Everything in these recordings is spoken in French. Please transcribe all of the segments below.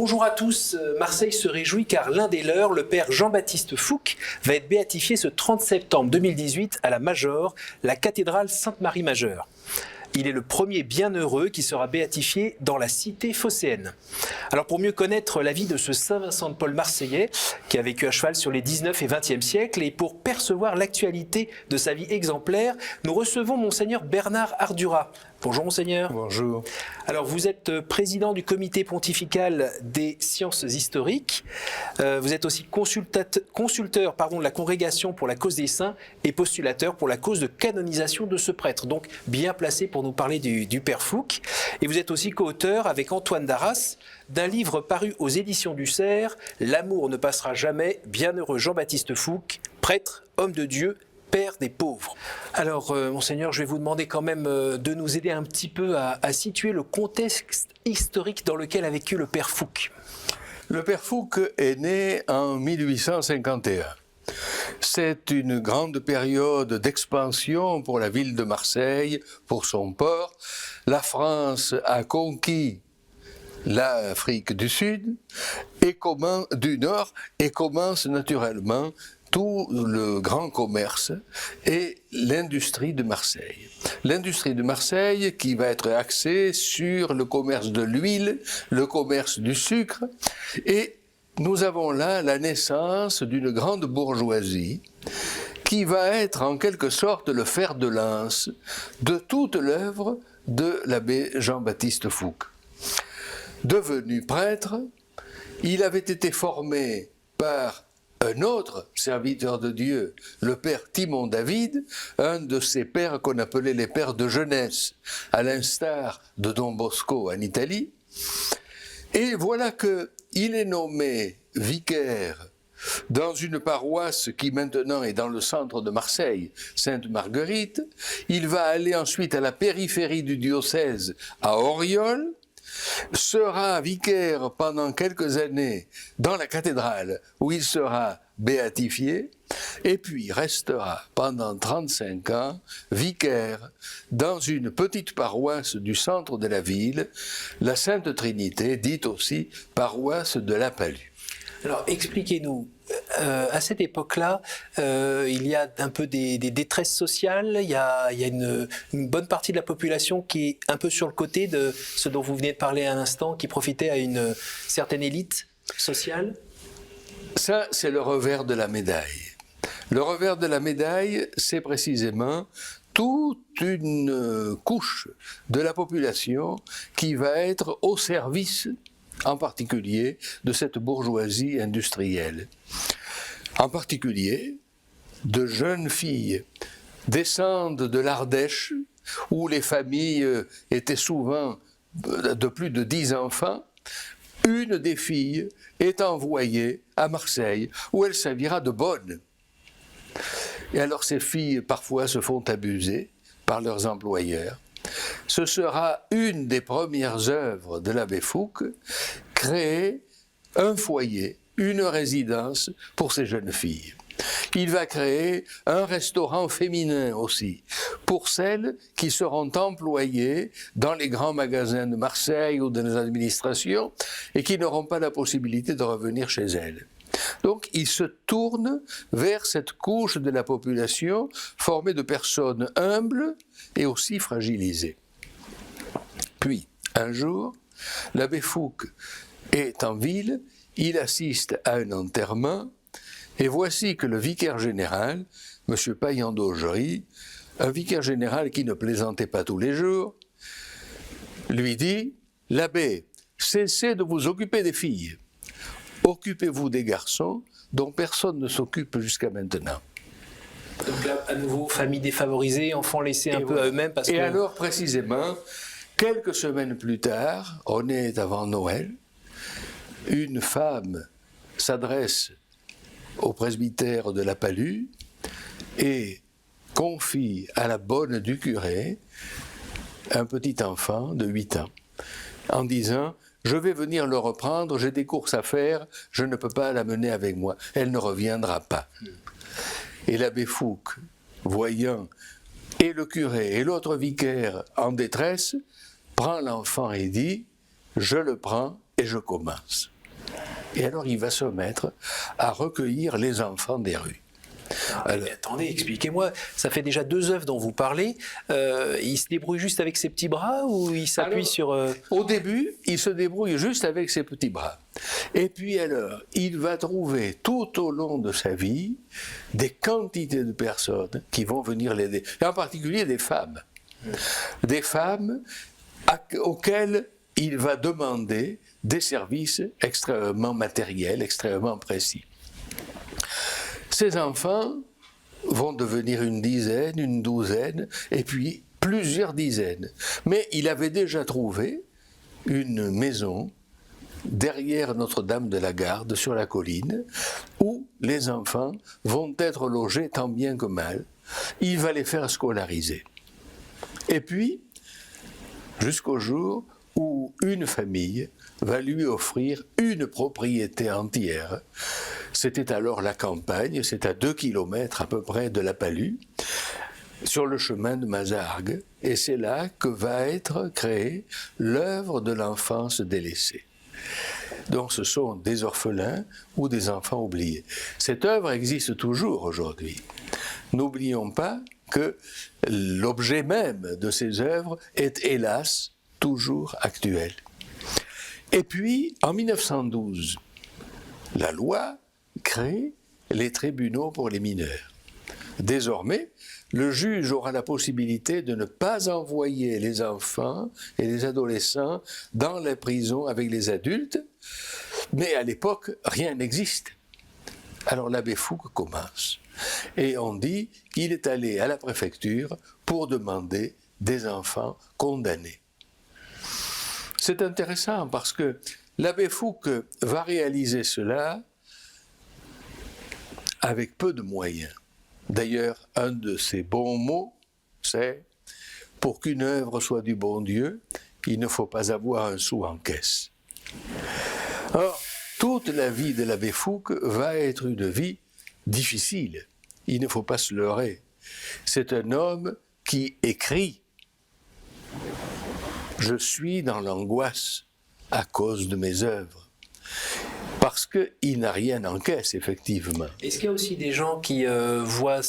Bonjour à tous, Marseille se réjouit car l'un des leurs, le père Jean-Baptiste Fouque, va être béatifié ce 30 septembre 2018 à la Major, la cathédrale Sainte-Marie-Majeure. Il est le premier bienheureux qui sera béatifié dans la cité phocéenne. Alors pour mieux connaître la vie de ce Saint Vincent de Paul marseillais, qui a vécu à cheval sur les 19 et 20e siècles, et pour percevoir l'actualité de sa vie exemplaire, nous recevons Monseigneur Bernard Ardura. Bonjour Monseigneur. Bonjour. Alors vous êtes président du comité pontifical des sciences historiques, vous êtes aussi consulteur de la congrégation pour la cause des saints et postulateur pour la cause de canonisation de ce prêtre, donc bien placé pour nous parler du père Fouque. Et vous êtes aussi co-auteur avec Antoine Darras d'un livre paru aux éditions du Cerf, L'amour ne passera jamais, bienheureux Jean-Baptiste Fouque, prêtre, homme de Dieu, père des pauvres. Alors, Monseigneur, je vais vous demander quand même de nous aider un petit peu à situer le contexte historique dans lequel a vécu le père Fouque. Le père Fouque est né en 1851. C'est une grande période d'expansion pour la ville de Marseille, pour son port. La France a conquis l'Afrique du Sud du Nord et commence naturellement tout le grand commerce et l'industrie de Marseille. L'industrie de Marseille qui va être axée sur le commerce de l'huile, le commerce du sucre, et nous avons là la naissance d'une grande bourgeoisie qui va être en quelque sorte le fer de lance de toute l'œuvre de l'abbé Jean-Baptiste Fouque. Devenu prêtre, il avait été formé par un autre serviteur de Dieu, le père Timon David, un de ces pères qu'on appelait les pères de jeunesse, à l'instar de Don Bosco en Italie. Et voilà qu'il est nommé vicaire dans une paroisse qui maintenant est dans le centre de Marseille, Sainte-Marguerite. Il va aller ensuite à la périphérie du diocèse, à Auriol, sera vicaire pendant quelques années dans la cathédrale où il sera béatifié, et puis restera pendant 35 ans vicaire dans une petite paroisse du centre de la ville, la Sainte Trinité, dite aussi paroisse de la Palue. Alors expliquez-nous, à cette époque-là, il y a un peu des détresses sociales, il y a une bonne partie de la population qui est un peu sur le côté de ce dont vous venez de parler à l'instant, qui profitait à une certaine élite sociale. Ça, c'est le revers de la médaille. Le revers de la médaille, c'est précisément toute une couche de la population qui va être au service, en particulier, de cette bourgeoisie industrielle. En particulier, de jeunes filles descendent de l'Ardèche, où les familles étaient souvent de plus de 10 enfants. Une des filles est envoyée à Marseille, où elle servira de bonne. Et alors ces filles, parfois, se font abuser par leurs employeurs. Ce sera une des premières œuvres de l'abbé Fouque, créer un foyer, une résidence pour ces jeunes filles. Il va créer un restaurant féminin aussi, pour celles qui seront employées dans les grands magasins de Marseille ou dans les administrations et qui n'auront pas la possibilité de revenir chez elles. Donc il se tourne vers cette couche de la population formée de personnes humbles et aussi fragilisées. Puis, un jour, l'abbé Fouque est en ville, il assiste à un enterrement, et voici que le vicaire général, M. Payan d'Augery, un vicaire général qui ne plaisantait pas tous les jours, lui dit « L'abbé, cessez de vous occuper des filles. Occupez-vous des garçons dont personne ne s'occupe jusqu'à maintenant. » Donc là, à nouveau, famille défavorisée, enfants laissés un peu à eux-mêmes. Et alors, précisément, quelques semaines plus tard, on est avant Noël, une femme s'adresse au presbytère de la Palue et confie à la bonne du curé un petit enfant de 8 ans en disant « Je vais venir le reprendre, j'ai des courses à faire, je ne peux pas l'amener avec moi, elle ne reviendra pas. » Et l'abbé Fouque, voyant et le curé et l'autre vicaire en détresse, prend l'enfant et dit « Je le prends et je commence. » Et alors il va se mettre à recueillir les enfants des rues. Mais attendez, expliquez-moi, ça fait déjà 2 œuvres dont vous parlez. Il se débrouille juste avec ses petits bras ou il s'appuie sur... Au début, il se débrouille juste avec ses petits bras. Et puis alors, il va trouver tout au long de sa vie des quantités de personnes qui vont venir l'aider. Et en particulier des femmes. Des femmes auxquelles il va demander des services extrêmement matériels, extrêmement précis. Ces enfants vont devenir une dizaine, une douzaine, et puis plusieurs dizaines. Mais il avait déjà trouvé une maison derrière Notre-Dame de la Garde, sur la colline, où les enfants vont être logés tant bien que mal. Il va les faire scolariser. Et puis, jusqu'au jour où une famille va lui offrir une propriété entière. C'était alors la campagne, c'est à 2 kilomètres à peu près de la Palue, sur le chemin de Mazargues, et c'est là que va être créée l'œuvre de l'enfance délaissée. Donc ce sont des orphelins ou des enfants oubliés. Cette œuvre existe toujours aujourd'hui. N'oublions pas que l'objet même de ces œuvres est hélas toujours actuel. Et puis, en 1912, la loi crée les tribunaux pour les mineurs. Désormais, le juge aura la possibilité de ne pas envoyer les enfants et les adolescents dans les prisons avec les adultes, mais à l'époque, rien n'existe. Alors l'abbé Fouque commence, et on dit qu'il est allé à la préfecture pour demander des enfants condamnés. C'est intéressant parce que l'abbé Fouque va réaliser cela avec peu de moyens. D'ailleurs, un de ses bons mots, c'est « Pour qu'une œuvre soit du bon Dieu, il ne faut pas avoir un sou en caisse ». Or, toute la vie de l'abbé Fouque va être une vie difficile. Il ne faut pas se leurrer. C'est un homme qui écrit « Je suis dans l'angoisse à cause de mes œuvres ». Parce qu'il n'a rien en caisse, effectivement. Est-ce qu'il y a aussi des gens qui voient,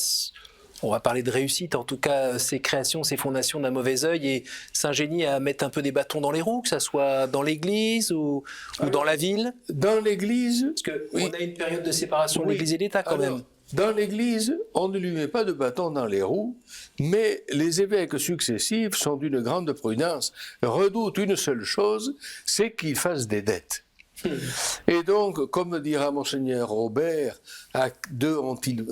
on va parler de réussite, en tout cas ces créations, ces fondations d'un mauvais œil et s'ingénient à mettre un peu des bâtons dans les roues, que ça soit dans l'église ou dans la ville? Dans l'église... Parce qu'on a une période de séparation de l'église et l'État quand même. Dans l'église, on ne lui met pas de bâton dans les roues, mais les évêques successifs sont d'une grande prudence, redoutent une seule chose, c'est qu'ils fassent des dettes. Et donc, comme dira Monseigneur Robert, à deux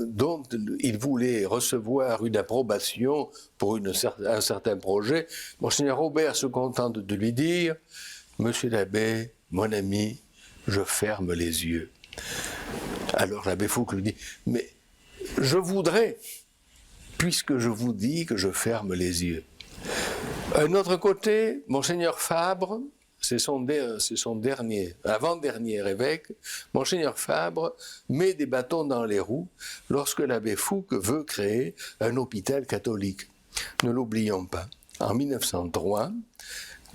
dont il voulait recevoir une approbation pour un certain projet, Monseigneur Robert se contente de lui dire « Monsieur l'abbé, mon ami, je ferme les yeux ». Alors l'abbé Fouque lui dit « Mais je voudrais, puisque je vous dis que je ferme les yeux ». Un autre côté, Monseigneur Fabre, c'est son dernier, avant-dernier évêque, Monseigneur Fabre met des bâtons dans les roues lorsque l'abbé Fouque veut créer un hôpital catholique. Ne l'oublions pas, en 1903,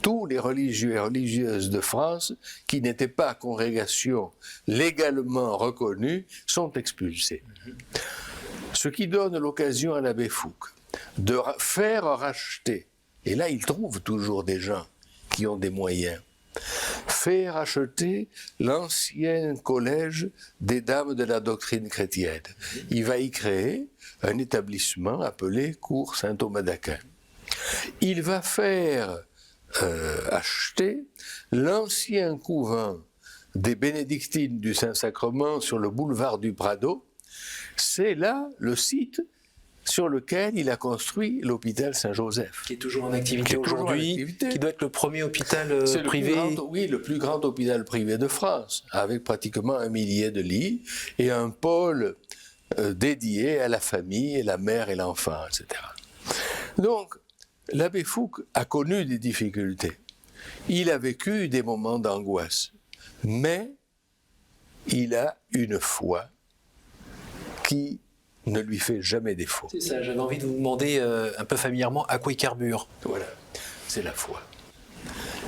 tous les religieux et religieuses de France qui n'étaient pas congrégations légalement reconnues sont expulsés. Ce qui donne l'occasion à l'abbé Fouque de faire racheter, et là il trouve toujours des gens qui ont des moyens, faire acheter l'ancien collège des dames de la doctrine chrétienne. Il va y créer un établissement appelé Cours Saint-Thomas d'Aquin. Il va faire acheter l'ancien couvent des bénédictines du Saint-Sacrement sur le boulevard du Prado. C'est là le site sur lequel il a construit l'hôpital Saint-Joseph. Qui est toujours en activité aujourd'hui, qui doit être le premier hôpital privé. Le plus grand hôpital privé de France, avec pratiquement 1 millier de lits et un pôle dédié à la famille, la mère et l'enfant, etc. Donc, l'abbé Fouque a connu des difficultés. Il a vécu des moments d'angoisse, mais il a une foi qui ne lui fait jamais défaut. C'est ça, j'avais envie de vous demander un peu familièrement à quoi il carbure. Voilà, c'est la foi.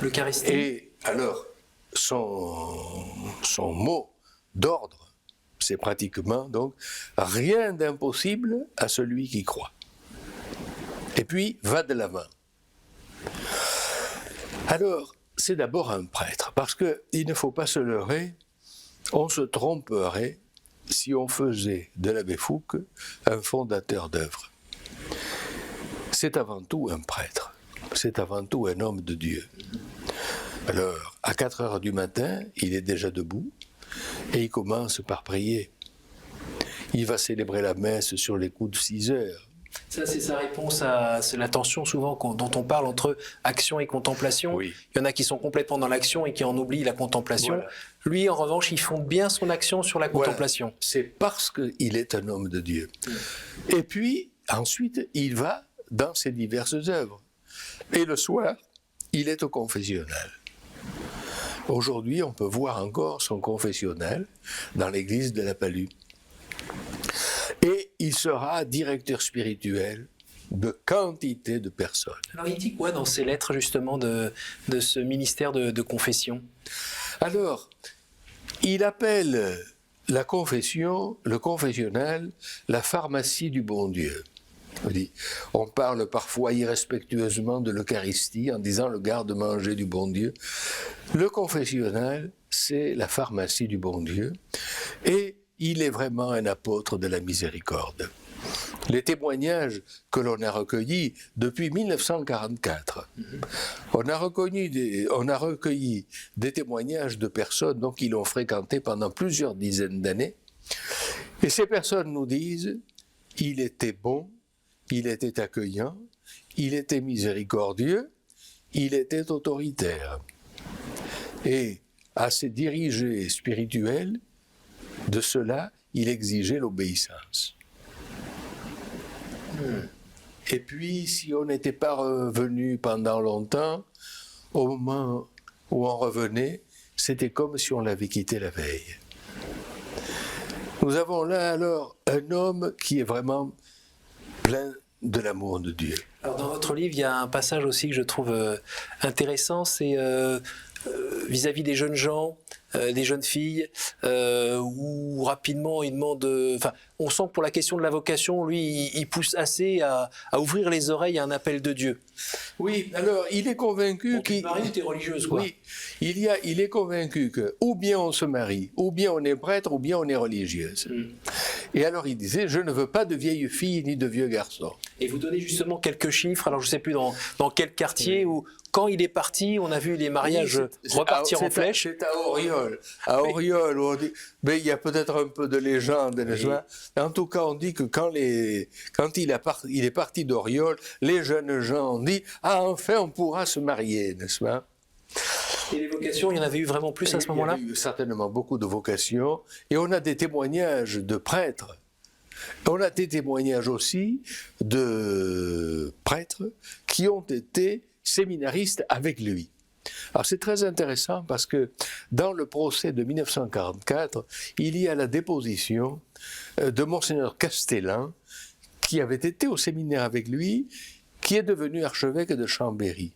L'Eucharistie. Et alors, son mot d'ordre, c'est pratiquement donc rien d'impossible à celui qui croit. Et puis, va de l'avant. Alors, c'est d'abord un prêtre, parce qu'il ne faut pas se leurrer, on se tromperait si on faisait de l'abbé Fouque un fondateur d'œuvre. C'est avant tout un prêtre, c'est avant tout un homme de Dieu. Alors, à 4 heures du matin, il est déjà debout et il commence par prier. Il va célébrer la messe sur les coups de 6 heures. Ça, c'est sa réponse à la tension souvent dont on parle entre action et contemplation. Oui. Il y en a qui sont complètement dans l'action et qui en oublient la contemplation. Voilà. Lui, en revanche, il fonde bien son action sur la contemplation. Voilà. C'est parce qu'il est un homme de Dieu. Et puis, ensuite, il va dans ses diverses œuvres. Et le soir, il est au confessionnal. Aujourd'hui, on peut voir encore son confessionnal dans l'église de la Palue. Et il sera directeur spirituel de quantité de personnes. Alors, il dit quoi dans ses lettres, justement, de ce ministère de confession? Alors, il appelle la confession, le confessionnal, la pharmacie du bon Dieu. On parle parfois irrespectueusement de l'Eucharistie en disant le garde-manger du bon Dieu. Le confessionnal, c'est la pharmacie du bon Dieu et il est vraiment un apôtre de la miséricorde. Les témoignages que l'on a recueillis depuis 1944, on a recueilli des témoignages de personnes donc, qui l'ont fréquenté pendant plusieurs dizaines d'années et ces personnes nous disent il était bon, il était accueillant, il était miséricordieux, il était autoritaire. Et à ses dirigés spirituels, de cela, il exigeait l'obéissance. Et puis, si on n'était pas revenu pendant longtemps, au moment où on revenait, c'était comme si on l'avait quitté la veille. Nous avons là alors un homme qui est vraiment plein de l'amour de Dieu. Alors, dans votre livre, il y a un passage aussi que je trouve intéressant, c'est vis-à-vis des jeunes gens, des jeunes filles, où rapidement il demande... Enfin, on sent que pour la question de la vocation, lui, il pousse assez à ouvrir les oreilles à un appel de Dieu. Oui, alors il est convaincu qu'il... Marie était religieuse, quoi. Oui, il est convaincu que ou bien on se marie, ou bien on est prêtre, ou bien on est religieuse. Et alors il disait, je ne veux pas de vieilles filles ni de vieux garçons. Et vous donnez justement quelques chiffres, alors je ne sais plus dans quel quartier, où quand il est parti, on a vu les mariages repartir en flèche. C'est à Auriol. À Auriol, où on dit, mais il y a peut-être un peu de légende, n'est-ce pas ? En tout cas, on dit que quand il est parti d'Auriol, les jeunes gens ont dit, ah, enfin, on pourra se marier, n'est-ce pas ? Et les vocations, il y en avait eu vraiment plus à ce moment-là ? Il y a eu certainement beaucoup de vocations, et on a des témoignages de prêtres. On a des témoignages aussi de prêtres qui ont été séminaristes avec lui. Alors c'est très intéressant parce que dans le procès de 1944, il y a la déposition de Monseigneur Castellan, qui avait été au séminaire avec lui, qui est devenu archevêque de Chambéry,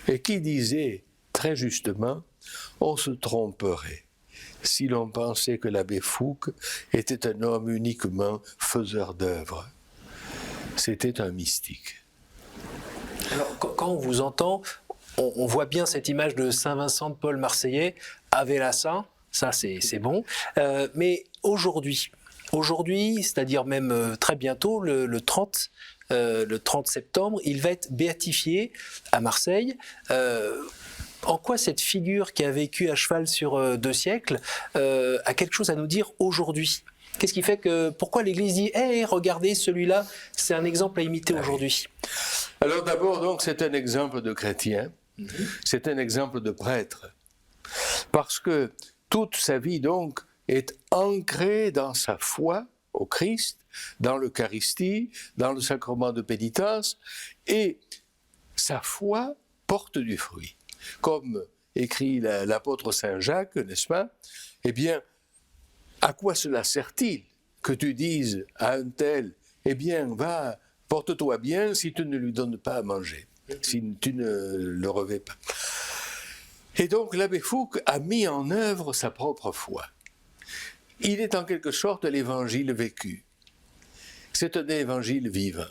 et qui disait très justement, on se tromperait si l'on pensait que l'abbé Fouque était un homme uniquement faiseur d'œuvres. C'était un mystique. Alors, quand on vous entend, on voit bien cette image de Saint Vincent de Paul Marseillais, Ave la Saint, ça c'est bon. Mais aujourd'hui, c'est-à-dire même très bientôt, le 30 septembre, il va être béatifié à Marseille. En quoi cette figure qui a vécu à cheval sur 2 siècles a quelque chose à nous dire aujourd'hui ? Qu'est-ce qui fait que... Pourquoi l'Église dit « Hey, regardez, celui-là, c'est un exemple à imiter aujourd'hui ». Alors d'abord, donc, c'est un exemple de chrétien, c'est un exemple de prêtre, parce que toute sa vie, donc, est ancrée dans sa foi au Christ, dans l'Eucharistie, dans le sacrement de pénitence, et sa foi porte du fruit. Comme écrit l'apôtre Saint Jacques, n'est-ce pas ? Eh bien, à quoi cela sert-il que tu dises à un tel, eh bien, va, porte-toi bien si tu ne lui donnes pas à manger, si tu ne le revais pas. Et donc l'abbé Fouque a mis en œuvre sa propre foi. Il est en quelque sorte l'évangile vécu. C'est un évangile vivant.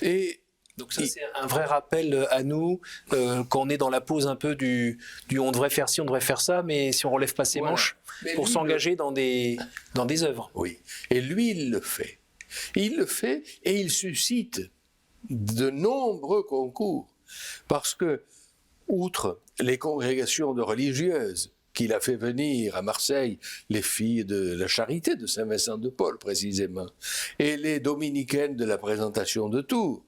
Et donc ça, c'est un vrai rappel à nous, quand on est dans la pause un peu du on devrait faire ci, on devrait faire ça, mais si on relève pas ses manches pour s'engager dans des œuvres. Oui, et lui, il le fait. Il le fait et il suscite de nombreux concours. Parce que, outre les congrégations de religieuses qu'il a fait venir à Marseille, les filles de la Charité de Saint-Vincent de Paul précisément, et les dominicaines de la Présentation de Tours,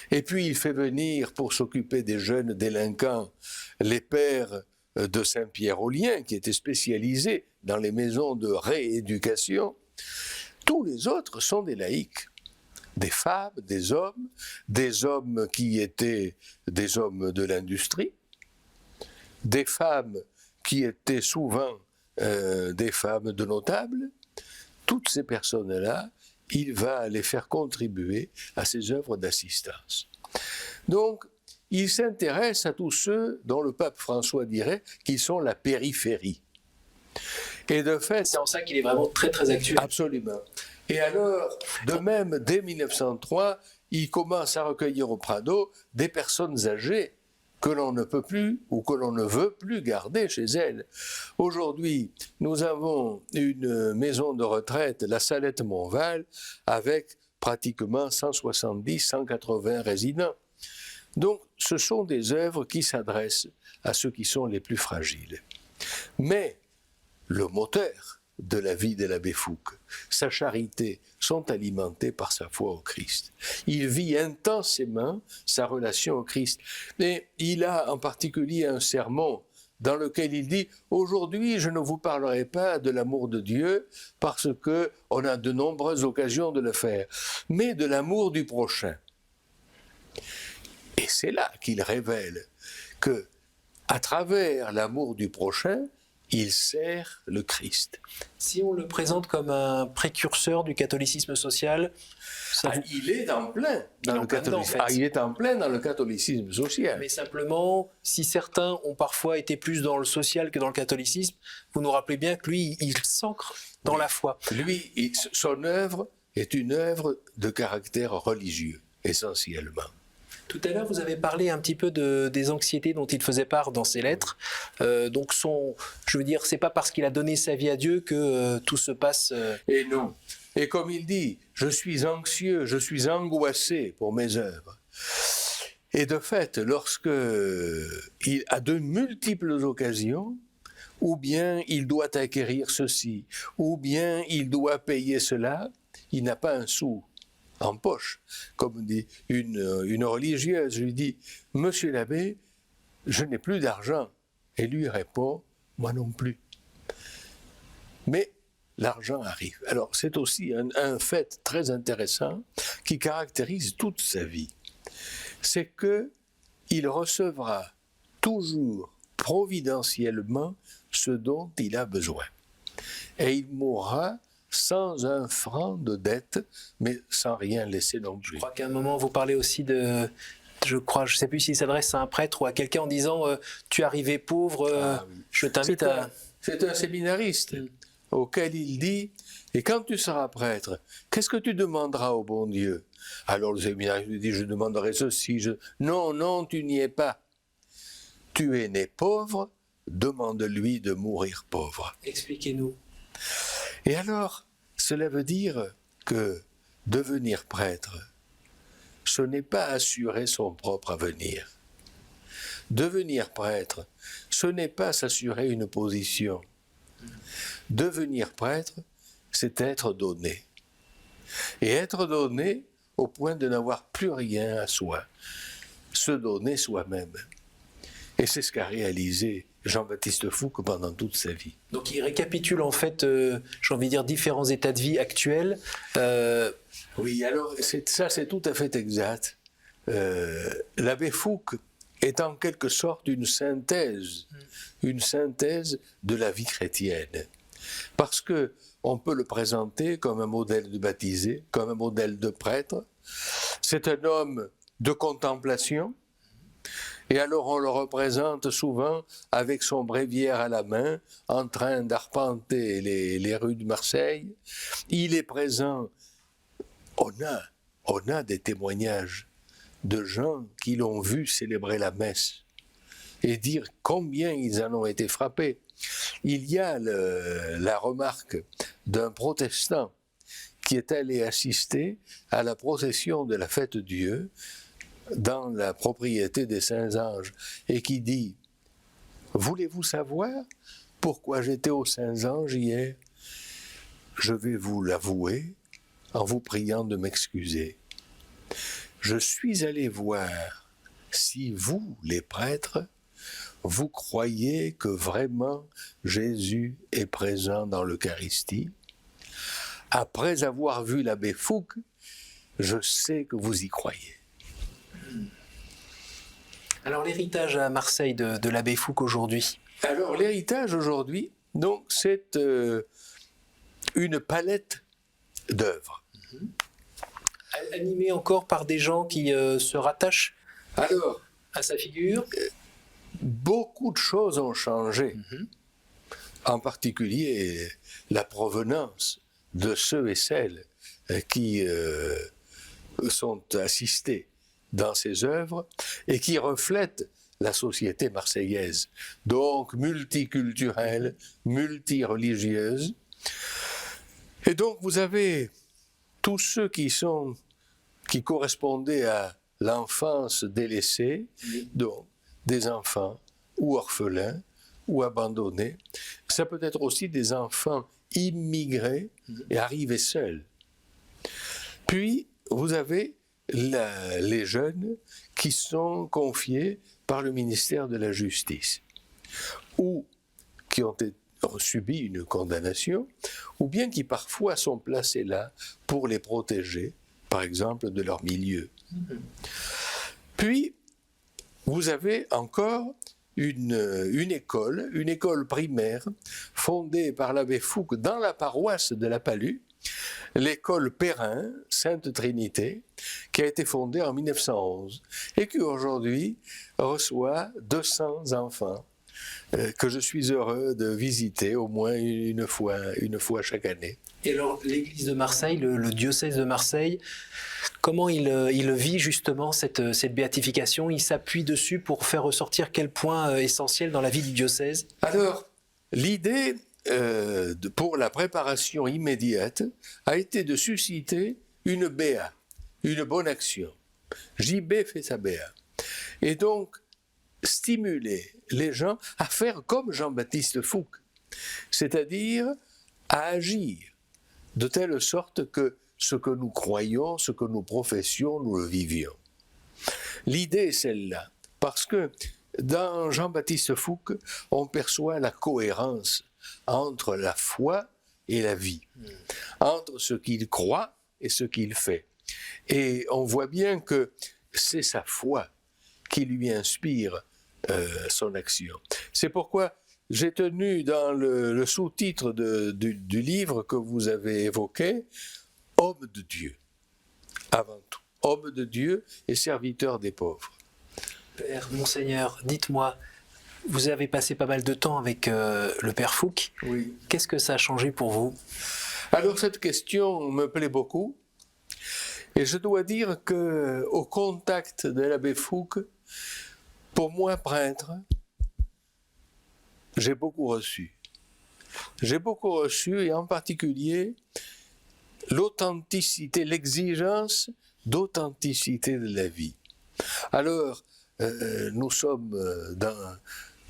et puis il fait venir pour s'occuper des jeunes délinquants les pères de Saint-Pierre-aux-Liens qui étaient spécialisés dans les maisons de rééducation. Tous les autres sont des laïcs, des femmes, des hommes qui étaient des hommes de l'industrie, des femmes qui étaient souvent des femmes de notables. Toutes ces personnes-là, il va les faire contribuer à ses œuvres d'assistance. Donc, il s'intéresse à tous ceux dont le pape François dirait qu'ils sont la périphérie. Et de fait, c'est en ça qu'il est vraiment très très actuel. Absolument. Et alors, de même, dès 1903, il commence à recueillir au Prado des personnes âgées que l'on ne peut plus ou que l'on ne veut plus garder chez elles. Aujourd'hui, nous avons une maison de retraite, la Salette-Montval, avec pratiquement 170-180 résidents. Donc, ce sont des œuvres qui s'adressent à ceux qui sont les plus fragiles. Mais le moteur de la vie de l'abbé Fouque, sa charité, sont alimentés par sa foi au Christ. Il vit intensément sa relation au Christ. Et il a en particulier un sermon dans lequel il dit « Aujourd'hui, je ne vous parlerai pas de l'amour de Dieu parce qu'on a de nombreuses occasions de le faire, mais de l'amour du prochain. » Et c'est là qu'il révèle que, à travers l'amour du prochain, il sert le Christ. Si on le présente comme un précurseur du catholicisme social, il est en plein dans le catholicisme. Il est en plein dans le catholicisme social. Mais simplement, si certains ont parfois été plus dans le social que dans le catholicisme, vous nous rappelez bien que lui, il s'ancre dans la foi. Lui, son œuvre est une œuvre de caractère religieux, essentiellement. Tout à l'heure, vous avez parlé un petit peu des anxiétés dont il faisait part dans ses lettres. Donc, je veux dire, c'est pas parce qu'il a donné sa vie à Dieu que tout se passe. Et non. Et comme il dit, je suis anxieux, je suis angoissé pour mes œuvres. Et de fait, lorsque il a de multiples occasions, ou bien il doit acquérir ceci, ou bien il doit payer cela, il n'a pas un sou en poche. Comme dit une religieuse, je lui dis « Monsieur l'abbé, je n'ai plus d'argent. » Et lui répond « Moi non plus. » Mais l'argent arrive. Alors c'est aussi un fait très intéressant qui caractérise toute sa vie. C'est qu'il recevra toujours providentiellement ce dont il a besoin. Et il mourra sans un franc de dette, mais sans rien laisser non plus. Je crois qu'à un moment, vous parlez aussi de... je ne sais plus s'il s'adresse à un prêtre ou à quelqu'un en disant tu es arrivé pauvre, je t'invite à... C'est un séminariste auquel il dit « Et quand tu seras prêtre, qu'est-ce que tu demanderas au bon Dieu ?» Alors le séminariste lui dit « Je demanderai ceci. » Non, non, tu n'y es pas. Tu es né pauvre, demande-lui de mourir pauvre. Expliquez-nous. Et alors, cela veut dire que devenir prêtre, ce n'est pas assurer son propre avenir. Devenir prêtre, ce n'est pas s'assurer une position. Devenir prêtre, c'est être donné. Et être donné au point de n'avoir plus rien à soi. Se donner soi-même. Et c'est ce qu'a réalisé Jean-Baptiste Fouque pendant toute sa vie. Donc il récapitule en fait, j'ai envie de dire, différents états de vie actuels. Oui, alors ça c'est tout à fait exact. L'abbé Fouque est en quelque sorte une synthèse de la vie chrétienne. Parce que on peut le présenter comme un modèle de baptisé, comme un modèle de prêtre. C'est un homme de contemplation. Et alors on le représente souvent avec son bréviaire à la main, en train d'arpenter les rues de Marseille. Il est présent. On a des témoignages de gens qui l'ont vu célébrer la messe et dire combien ils en ont été frappés. Il y a la remarque d'un protestant qui est allé assister à la procession de la fête Dieu dans la propriété des Saints-Anges et qui dit « Voulez-vous savoir pourquoi j'étais aux Saints-Anges hier ? Je vais vous l'avouer en vous priant de m'excuser. Je suis allé voir si vous, les prêtres, vous croyez que vraiment Jésus est présent dans l'Eucharistie. Après avoir vu l'abbé Fouque, je sais que vous y croyez. » Alors l'héritage à Marseille de l'abbé Fouque aujourd'hui? Alors l'héritage aujourd'hui, donc c'est une palette d'œuvres. Animé encore par des gens qui se rattachent Alors, à sa figure? beaucoup de choses ont changé, en particulier la provenance de ceux et celles qui sont assistés dans ces œuvres et qui reflètent la société marseillaise, donc multiculturelle, multireligieuse. Et donc vous avez tous ceux qui correspondaient à l'enfance délaissée, donc des enfants ou orphelins ou abandonnés. Ça peut être aussi des enfants immigrés et arrivés seuls. Puis vous avez les jeunes qui sont confiés par le ministère de la Justice ou qui ont subi une condamnation ou bien qui parfois sont placés là pour les protéger, par exemple, de leur milieu. Puis, vous avez encore une école primaire fondée par l'abbé Fouque dans la paroisse de la Palue, l'école Perrin, Sainte Trinité, qui a été fondée en 1911 et qui aujourd'hui reçoit 200 enfants que je suis heureux de visiter au moins une fois chaque année. Et alors l'église de Marseille, le diocèse de Marseille, comment il vit justement cette béatification? Il s'appuie dessus pour faire ressortir quel point essentiel dans la vie du diocèse? Alors, l'idée pour la préparation immédiate a été de susciter une béa, une bonne action. JB fait sa béa. Et donc, stimuler les gens à faire comme Jean-Baptiste Fouque, c'est-à-dire à agir de telle sorte que ce que nous croyons, ce que nous professions, nous le vivions. L'idée est celle-là, parce que dans Jean-Baptiste Fouque, on perçoit la cohérence entre la foi et la vie, entre ce qu'il croit et ce qu'il fait. Et on voit bien que c'est sa foi qui lui inspire son action. C'est pourquoi j'ai tenu dans le sous-titre du livre que vous avez évoqué, « Homme de Dieu », avant tout. Homme de Dieu et serviteur des pauvres. Père, Monseigneur, dites-moi, vous avez passé pas mal de temps avec le Père Fouque. Oui. Qu'est-ce que ça a changé pour vous? Alors cette question me plaît beaucoup. Et je dois dire qu'au contact de l'abbé Fouque, pour moi, prêtre, j'ai beaucoup reçu. J'ai beaucoup reçu, et en particulier, l'authenticité, l'exigence d'authenticité de la vie. Alors, nous sommes dans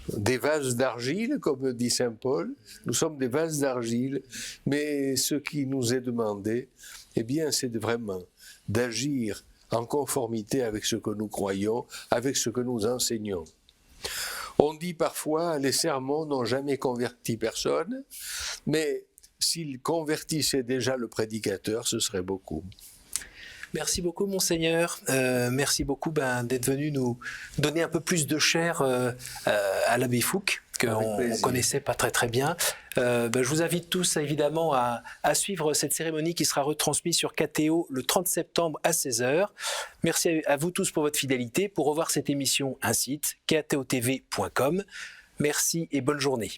des vases d'argile, comme dit saint Paul, nous sommes des vases d'argile, mais ce qui nous est demandé, eh bien, c'est vraiment d'agir en conformité avec ce que nous croyons, avec ce que nous enseignons. On dit parfois, les sermons n'ont jamais converti personne, mais s'ils convertissaient déjà le prédicateur, ce serait beaucoup. Merci beaucoup, Monseigneur. Merci beaucoup d'être venu nous donner un peu plus de chair à l'abbé Fouque, qu'on ne connaissait pas très bien. Je vous invite tous évidemment à suivre cette cérémonie qui sera retransmise sur KTO le 30 septembre à 16h. Merci à vous tous pour votre fidélité. Pour revoir cette émission, un site, ktotv.com. Merci et bonne journée.